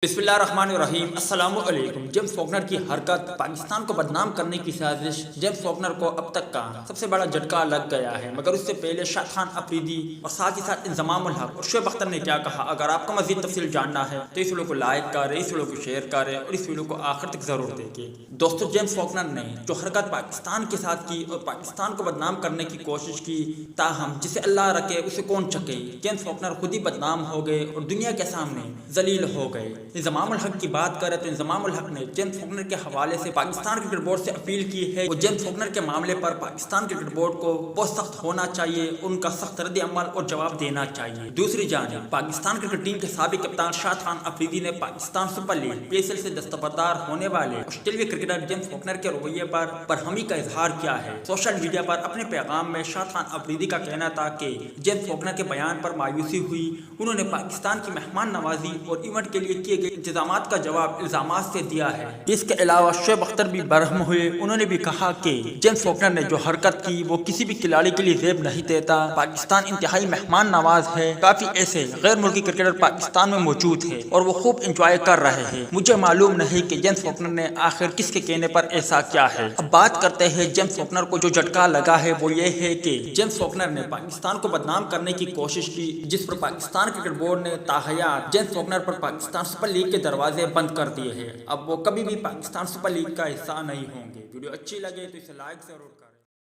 बिस्मिल्लाहिर्रहमानिर्रहीम। अस्सलाम वालेकुम। जेम्स फॉकनर की हरकत, पाकिस्तान को बदनाम करने की साजिश। जेम्स फॉकनर को अब तक का सबसे बड़ा झटका लग गया है, मगर उससे पहले शाद खान अफरीदी और साथ ही साथ इंजमाम उल हक और शुएब अख्तर ने क्या कहा। अगर आपको मजीद तफसील जानना है तो इस वीडियो को लाइक करें, इस वीडियो को शेयर करें और इस वीडियो को आखिर तक जरूर देखें। दोस्तों, जेम्स फॉकनर ने जो हरकत पाकिस्तान के साथ की और पाकिस्तान को बदनाम करने की कोशिश की, ताहम जिसे अल्लाह रखे उसे कौन चके, जेम्स फॉकनर खुद ही बदनाम हो गए और दुनिया के सामने जलील हो गए। इंजमाम उल हक की बात करें तो इंजमाम उल हक ने जेम्स फॉकनर के हवाले से पाकिस्तान क्रिकेट बोर्ड से अपील की है। वो जेम्स फॉकनर के मामले पर पाकिस्तान क्रिकेट बोर्ड को बहुत सख्त होना चाहिए, उनका सख्त रद्द अमल और जवाब देना चाहिए। दूसरी जानिब पाकिस्तान क्रिकेट टीम के साबिक कप्तान शाद खान अफरीदी ने पाकिस्तान सुपर लीग PSL से दस्तबरदार होने वाले ऑस्ट्रेलियाई क्रिकेटर जेम्स फॉकनर के रवैये पर बरहमी का इजहार किया है। सोशल मीडिया पर अपने पैगाम में शाद खान अफरीदी का कहना था कि जेम्स फॉकनर के बयान पर मायूसी हुई। उन्होंने पाकिस्तान की मेहमान नवाजी और इवेंट के लिए किए गए इंतजामात का जवाब इल्जामात से दिया है। इसके अलावा शुएब अख्तर भी बरहम हुए। उन्होंने भी कहा कि जेम्स फॉकनर ने जो हरकत की वो किसी भी खिलाड़ी के लिए जेब नहीं देता। पाकिस्तान इंतहाई मेहमान नवाज है। काफी ऐसे गैर मुल्की क्रिकेटर पाकिस्तान में मौजूद है और वो खूब इंजॉय कर रहे हैं। मुझे मालूम नहीं कि जेम्स फॉकनर ने आखिर किसके कहने पर ऐसा क्या है। अब बात करते हैं जेम्स फॉकनर को जो झटका लगा है वो ये है कि जेम्स फॉकनर ने पाकिस्तान को बदनाम करने की कोशिश की, जिस पर पाकिस्तान क्रिकेट बोर्ड ने ताहयात जेम्स फॉकनर पर पाकिस्तान सुपर लीग के दरवाजे बंद कर दिए हैं। अब वो कभी भी पाकिस्तान सुपर लीग का हिस्सा नहीं होंगे। वीडियो अच्छी लगे तो इसे लाइक जरूर करें।